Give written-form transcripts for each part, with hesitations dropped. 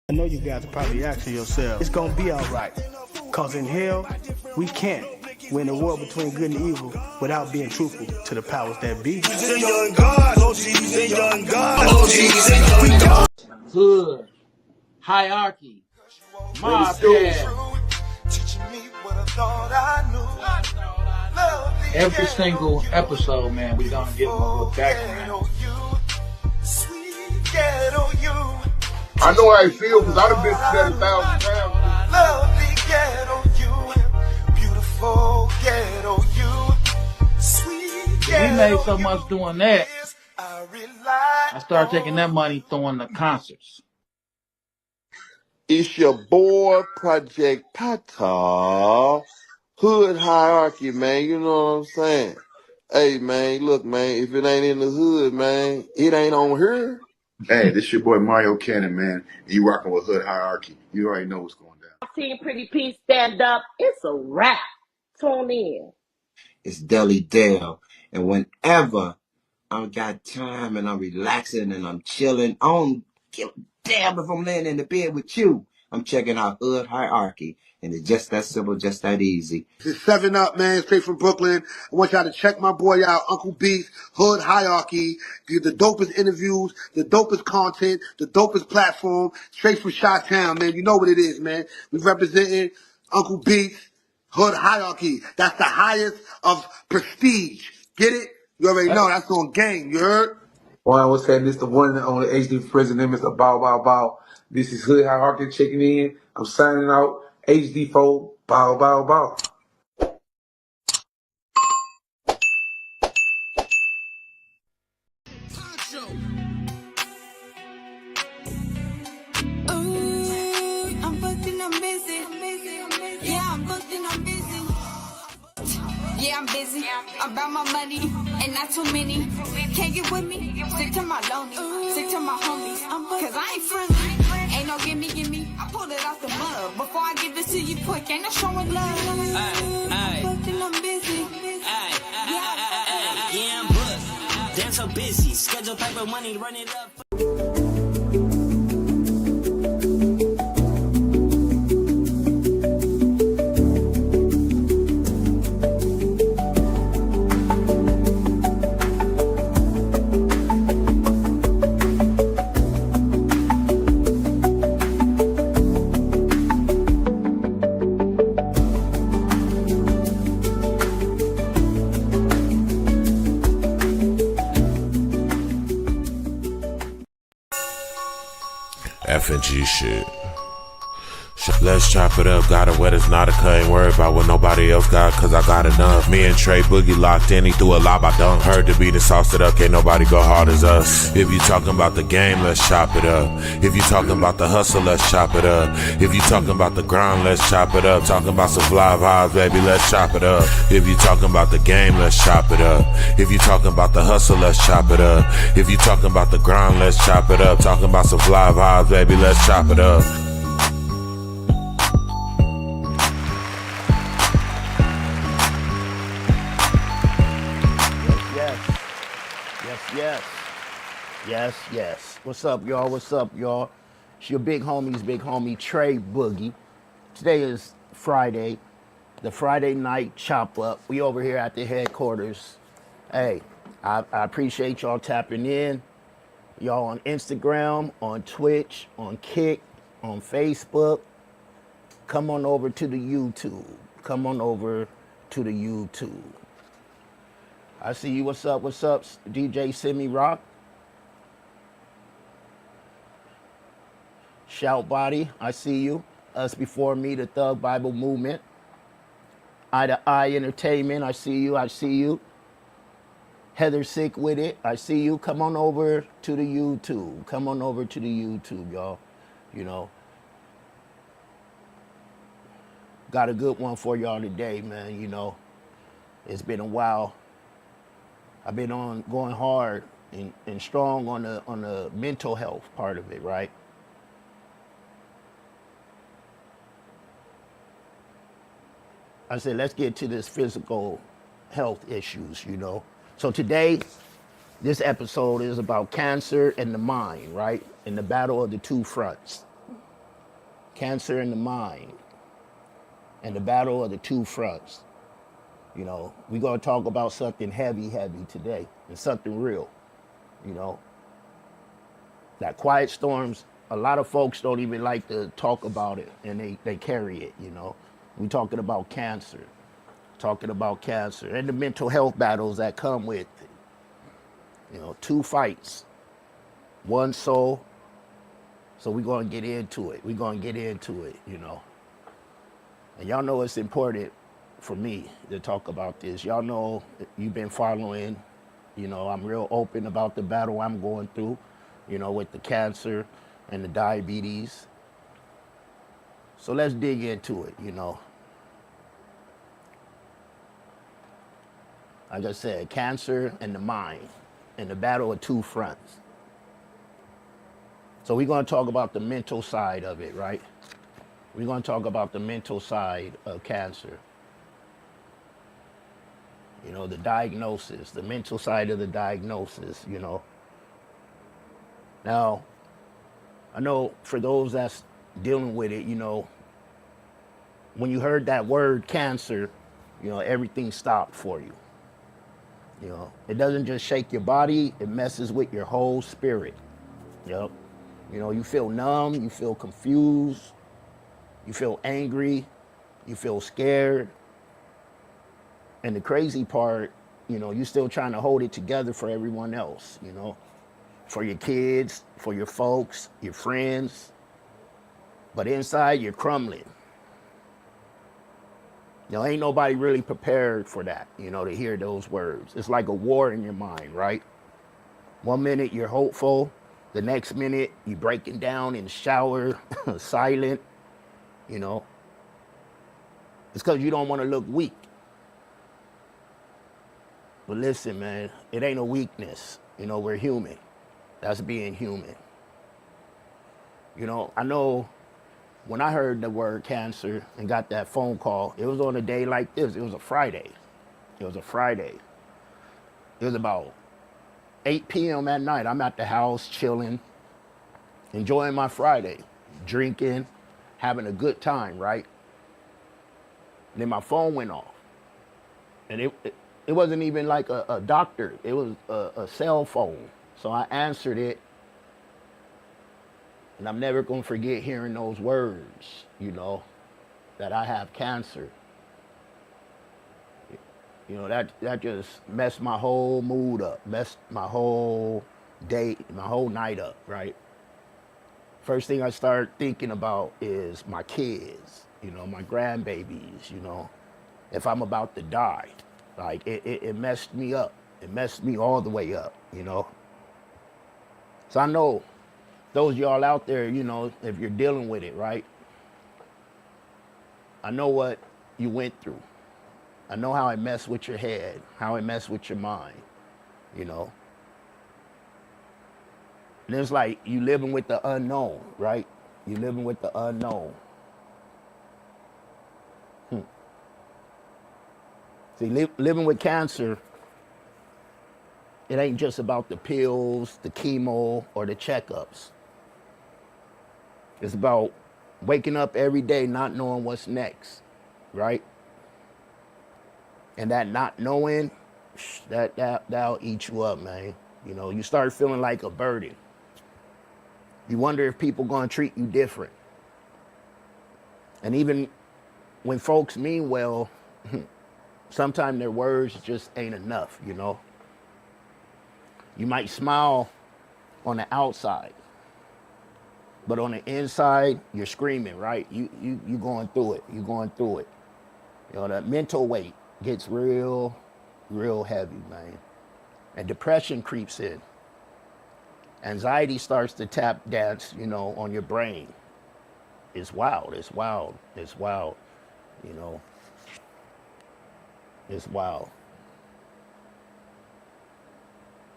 I know you guys are probably asking yourselves, it's gonna be alright. Cause in hell, we can't win the war between good and evil without being truthful to the powers that be. Hood, hierarchy, mob pad. Every single episode, man, we gonna give them a little background. I know how I feel because I've been through that 1,000 times. Lovely ghetto you, beautiful ghetto you, sweet ghetto We made so much doing that. I started taking that money, throwing the concerts. It's your boy, Project Pata. Hood hierarchy, man. You know what I'm saying? Hey, man, look, man, if it ain't in the hood, man, it ain't on here. Hey, this your boy Mario Cannon, man. You rocking with Hood Hierarchy. You already know what's going down. Team Pretty P stand up. It's a wrap. Tune in. It's Deli Dale. And whenever I got time and I'm relaxing and I'm chilling, I don't give a damn if I'm laying in the bed with you. I'm checking out Hood Hierarchy. And it's just that simple, just that easy. It's 7 Up, man, straight from Brooklyn. I want y'all to check my boy out, Uncle Beast, Hood Hierarchy. Get the dopest interviews, the dopest content, the dopest platform, straight from Chi-Town, man. You know what it is, man. We representing Uncle Beast, Hood Hierarchy. That's the highest of prestige. Get it? You already know. That's on game. You heard? Well, I was saying this the one and only HD president, Mr. Bow Bow Bow. This is Hood Hierarchy checking in. I'm signing out. HD4, Bow Bow Bow. Yeah, I'm busy. I'm about my money and not too many. Can't get with me. Stick to my lonely. Stick to my homies. Cause I ain't friendly. Ain't no gimme. I pulled it off the mud. Before I give this to you quick, ain't no showing love. I'm busy. Yeah, I'm booked. Damn so busy. Schedule paper money, run it up. F&G shit. Let's chop it up, got a wet as not a cut. Ain't worried about what nobody else got, cause I got enough. Me and Trey Boogie locked in, he threw a lob, I dunk. Heard the beat and sauced it up, can't nobody go hard as us. If you talking about the game, let's chop it up. If you talking about the hustle, let's chop it up. If you talking about the grind, let's chop it up. Talking about some fly vibes, baby, let's chop it up. If you talking about the game, let's chop it up. If you talking about the hustle, let's chop it up. If you talking about the grind, let's chop it up. Talking about some fly vibes, baby, let's chop it up. Yes. What's up, y'all? It's your big homie Trey Boogie. Today is Friday, the Friday night chop up. We over here at the headquarters. Hey, I appreciate y'all tapping in. Y'all on Instagram, on Twitch, on Kick, on Facebook. Come on over to the YouTube. I see you. What's up, DJ Simi Rock? Shout Body, I see you. Us Before Me, the Thug Bible Movement. Eye to Eye Entertainment, I see you. Heather Sick with it, I see you. Come on over to the YouTube. Y'all. You know. Got a good one for y'all today, man. You know, it's been a while. I've been going hard and strong on the mental health part of it, right? I said, let's get to this physical health issues, you know. So today, this episode is about cancer and the mind, right? And the battle of the two fronts. Cancer in the mind, and the battle of the two fronts. You know, we're going to talk about something heavy today, and something real. You know, that quiet storms, a lot of folks don't even like to talk about it, and they carry it, you know. We're talking about cancer, and the mental health battles that come with it. You know, two fights, one soul. So we're going to get into it. You know. And y'all know it's important for me to talk about this. Y'all know you've been following, you know, I'm real open about the battle I'm going through, you know, with the cancer and the diabetes. So let's dig into it, you know. Like I said, cancer and the mind, and the battle of two fronts. So we're going to talk about the mental side of it, right? We're going to talk about the mental side of cancer. You know, the diagnosis, the mental side of the diagnosis, you know. Now, I know for those that's dealing with it, you know, when you heard that word cancer, you know, everything stopped for you. You know, it doesn't just shake your body, it messes with your whole spirit. Yep. You know, you feel numb, you feel confused, you feel angry, you feel scared. And the crazy part, you know, you're still trying to hold it together for everyone else, you know, for your kids, for your folks, your friends. But inside, you're crumbling. You know, ain't nobody really prepared for that, you know, to hear those words. It's like a war in your mind, right? 1 minute you're hopeful, the next minute you're breaking down in the shower, silent, you know. It's because you don't want to look weak. But listen, man, it ain't a weakness. You know, we're human. That's being human. You know, I know when I heard the word cancer and got that phone call, it was on a day like this. It was a Friday. It was about 8 p.m. at night. I'm at the house chilling, enjoying my Friday, drinking, having a good time, right? And then my phone went off. And it wasn't even like a doctor. It was a cell phone. So I answered it. And I'm never going to forget hearing those words, you know, that I have cancer. You know, that just messed my whole mood up, messed my whole day, my whole night up, right? First thing I started thinking about is my kids, you know, my grandbabies, you know, if I'm about to die. Like, it messed me up. It messed me all the way up, you know. So I know those y'all out there, you know, if you're dealing with it, right? I know what you went through. I know how it messed with your head, how it messed with your mind, you know. And it's like you living with the unknown, right? You living with the unknown. See, living with cancer, it ain't just about the pills, the chemo, or the checkups. It's about waking up every day not knowing what's next, right? And that not knowing, that'll eat you up, man. You know, you start feeling like a burden. You wonder if people gonna treat you different. And even when folks mean well, sometimes their words just ain't enough, you know. You might smile on the outside, but on the inside, you're screaming, right? You going through it. You going through it. You know, that mental weight gets real heavy, man. And depression creeps in. Anxiety starts to tap dance, you know, on your brain. It's wild, you know. It's wild.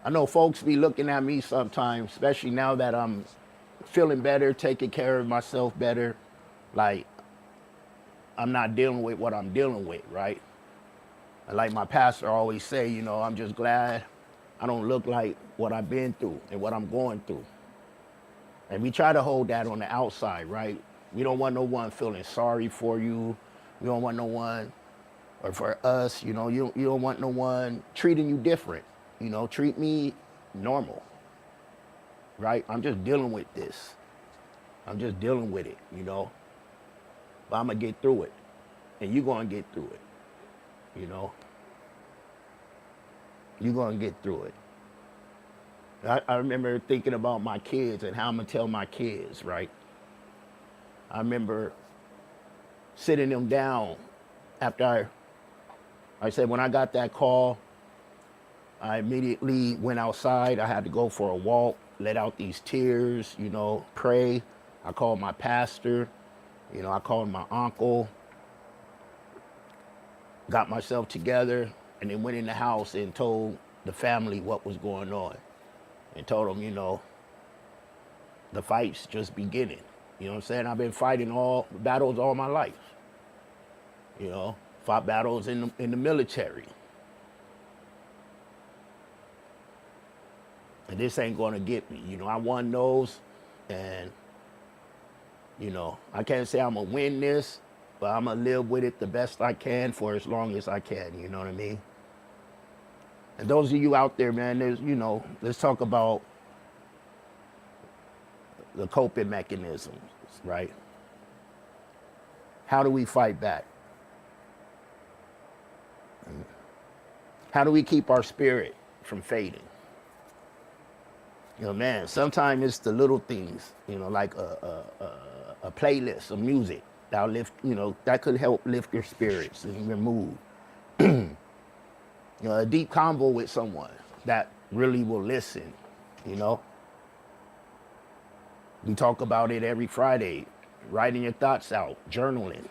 I know folks be looking at me sometimes, especially now that I'm feeling better, taking care of myself better, like I'm not dealing with what I'm dealing with, right? And like my pastor always say, you know, I'm just glad I don't look like what I've been through and what I'm going through. And we try to hold that on the outside, right? We don't want no one feeling sorry for you. We don't want no one, or for us, you know, you don't want no one treating you different. You know, treat me normal, right? I'm just dealing with this. I'm just dealing with it, you know. But I'm going to get through it. And you're going to get through it, you know. You're going to get through it. I remember thinking about my kids and how I'm going to tell my kids, right? I remember sitting them down after I said, when I got that call, I immediately went outside. I had to go for a walk, let out these tears, you know, pray. I called my pastor, you know, I called my uncle, got myself together, and then went in the house and told the family what was going on. And told them, you know, the fight's just beginning. You know what I'm saying? I've been fighting all battles all my life. You know, fought battles in the military. And this ain't gonna get me. You know, I won those, and, you know, I can't say I'm gonna win this, but I'm gonna live with it the best I can for as long as I can, you know what I mean? And those of you out there, man, there's, you know, let's talk about the coping mechanisms, right? How do we fight back? How do we keep our spirit from fading? You know, man, sometimes it's the little things, you know, like a playlist of music that'll lift, you know, that could help lift your spirits and your mood. You know, a deep convo with someone that really will listen, you know. We talk about it every Friday, writing your thoughts out, journaling.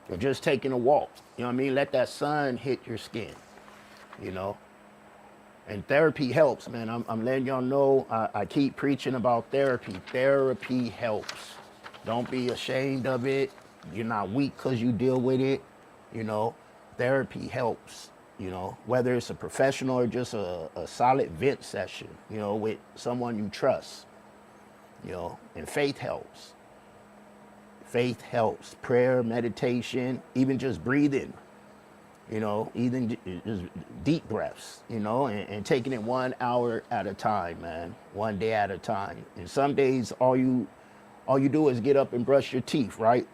Or just taking a walk, you know what I mean? Let that sun hit your skin, you know. And therapy helps, man. I'm letting y'all know, I keep preaching about therapy. Therapy helps. Don't be ashamed of it. You're not weak because you deal with it, you know. Therapy helps, you know, whether it's a professional or just a solid vent session, you know, with someone you trust, you know, and faith helps. Faith helps. Prayer, meditation, even just breathing, you know, even just deep breaths, you know, and taking it 1 hour at a time, man, 1 day at a time. And some days all you do is get up and brush your teeth, right?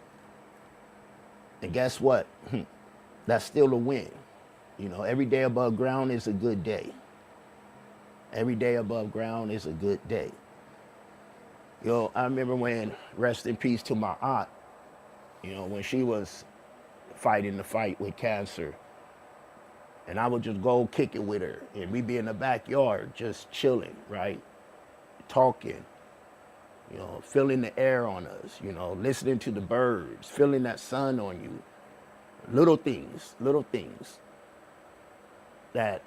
And guess what? That's still a win. You know, every day above ground is a good day. Every day above ground is a good day. You know, I remember when, rest in peace to my aunt, you know, when she was fighting the fight with cancer. And I would just go kick it with her. And we'd be in the backyard just chilling, right? Talking, you know, feeling the air on us, you know, listening to the birds, feeling that sun on you. Little things that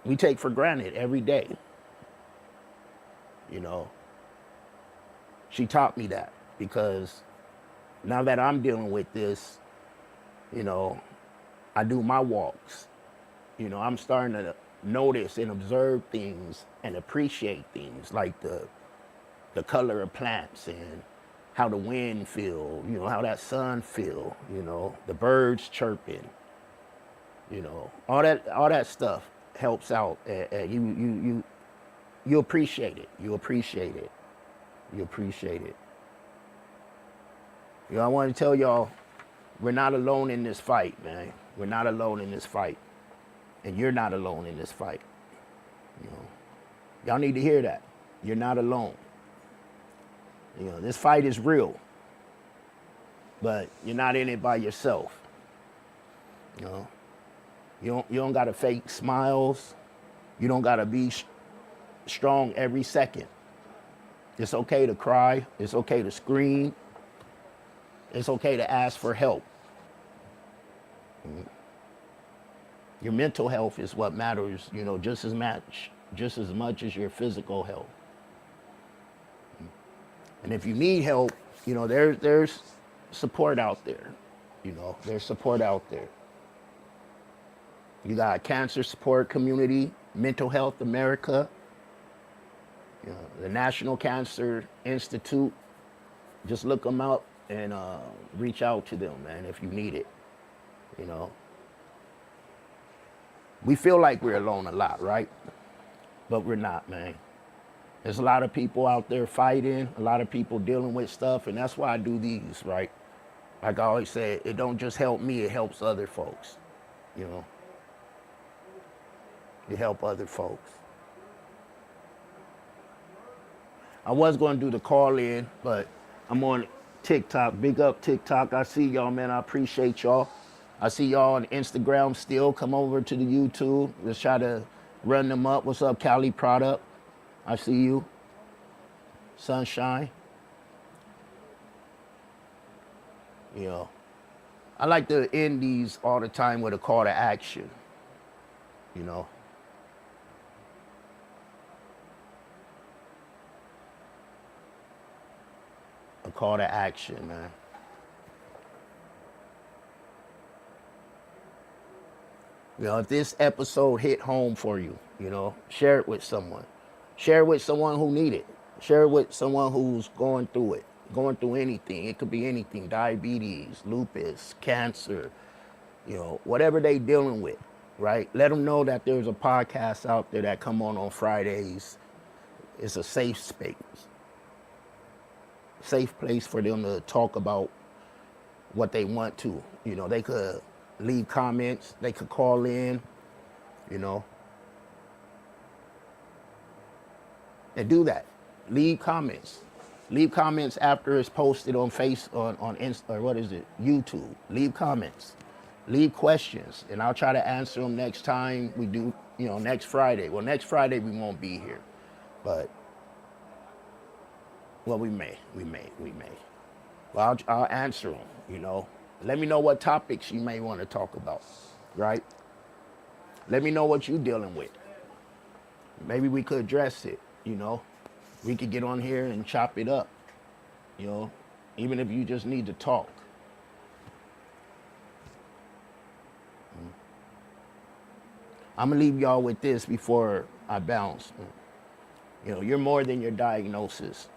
we take for granted every day. You know, she taught me that, because now that I'm dealing with this, you know, I do my walks. You know, I'm starting to notice and observe things and appreciate things like the color of plants and how the wind feel, you know, how that sun feel, you know, the birds chirping, you know, all that stuff helps out. You appreciate it. You appreciate it. You appreciate it. You know, I want to tell y'all, we're not alone in this fight, man. We're not alone in this fight. And you're not alone in this fight. You know, y'all need to hear that. You're not alone. You know, this fight is real, but you're not in it by yourself. You know, you don't gotta fake smiles. You don't gotta be strong every second. It's okay to cry. It's okay to scream. It's okay to ask for help. Your mental health is what matters, you know, just as much as your physical health. And if you need help, you know, there's support out there. You know, there's support out there. You got a cancer support community, Mental Health America. The National Cancer Institute, just look them up and reach out to them, man, if you need it. You know, we feel like we're alone a lot, right? But we're not, man. There's a lot of people out there fighting, a lot of people dealing with stuff, and that's why I do these, right? Like I always say, it don't just help me, it helps other folks, you know? It help other folks. I was going to do the call-in, but I'm on TikTok. Big up TikTok. I see y'all, man. I appreciate y'all. I see y'all on Instagram still. Come over to the YouTube. Let's try to run them up. What's up, Cali Product? I see you. Sunshine. You know, I like to end these all the time with a call to action, you know. A call to action, man. You know, if this episode hit home for you, you know, share it with someone. Share it with someone who need it. Share it with someone who's going through it, going through anything. It could be anything, diabetes, lupus, cancer, you know, whatever they dealing with, right? Let them know that there's a podcast out there that come on Fridays. It's a safe space. Safe place for them to talk about what they want to. You know, they could leave comments, they could call in, you know. And do that. Leave comments. Leave comments after it's posted on YouTube. Leave comments. Leave questions, and I'll try to answer them next time we do, you know, next Friday. Well, next Friday we won't be here, but well, we may. Well, I'll answer them, you know. Let me know what topics you may want to talk about, right? Let me know what you're dealing with. Maybe we could address it, you know. We could get on here and chop it up, you know, even if you just need to talk. I'm going to leave y'all with this before I bounce. You know, you're more than your diagnosis.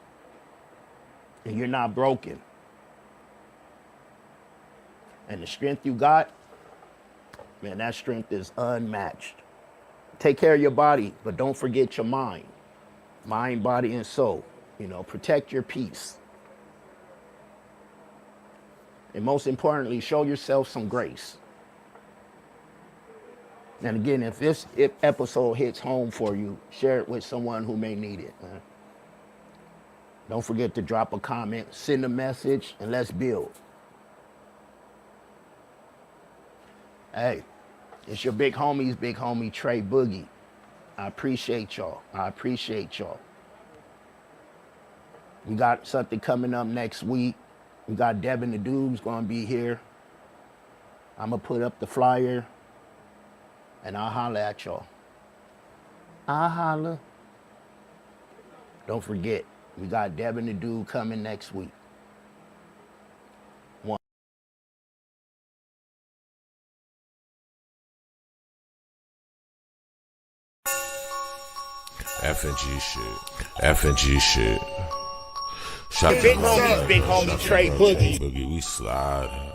And you're not broken. And the strength you got, man, that strength is unmatched. Take care of your body, but don't forget your mind. Mind, body, and soul. You know, protect your peace. And most importantly, show yourself some grace. And again, if this episode hits home for you, share it with someone who may need it, man. Don't forget to drop a comment, send a message, and let's build. Hey, it's your big homie, Trey Boogie. I appreciate y'all. We got something coming up next week. We got Devin the Dude's gonna be here. I'm gonna put up the flyer, and I'll holler at y'all. I'll holler. Don't forget, we got Devin the Dude coming next week. F&G shit. Shout big homie, Trey Boogie. We slide.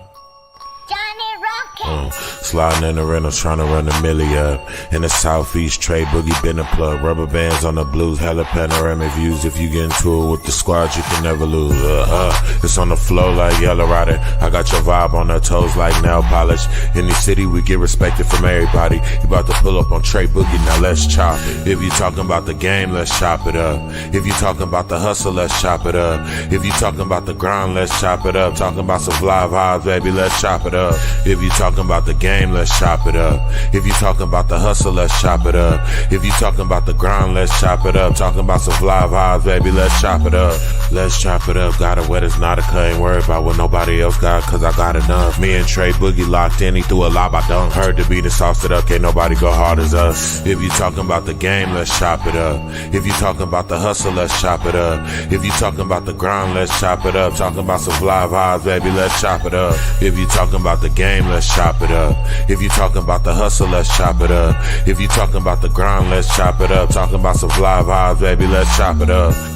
Sliding in the rentals, trying to run the milli up. In the southeast, Trey Boogie been a plug. Rubber bands on the blues, hella panoramic views. If you get into it with the squad, you can never lose. It's on the flow like Yellow Rider. I got your vibe on her toes like nail polish. In the city, we get respected from everybody. You about to pull up on Trey Boogie, now let's chop it. If you talking about the game, let's chop it up. If you talking about the hustle, let's chop it up. If you talking about the grind, let's chop it up. Talking about some fly vibes, baby, let's chop it up. If you talking about the game, let's chop it up. If you talking about the hustle, let's chop it up. If you talking about the grind, let's chop it up. Talking about some fly vibes, baby, let's chop it up. Let's chop it up, got it wet, it's not a cut. Ain't worried about what nobody else got, cause I got enough. Me and Trey Boogie locked in, he threw a lob, I dunked. Heard the beat and sauced it up, can't nobody go hard as us. If you talking about the game, let's chop it up. If you talking about the hustle, let's chop it up. If you talking about the grind, let's chop it up. Talking about some fly vibes, baby, let's chop it up. If you talking about the game, let's chop it up. If you talking about the hustle, let's chop it up. If you talking about the grind, let's chop it up. Talking about some fly vibes, baby, let's chop it up.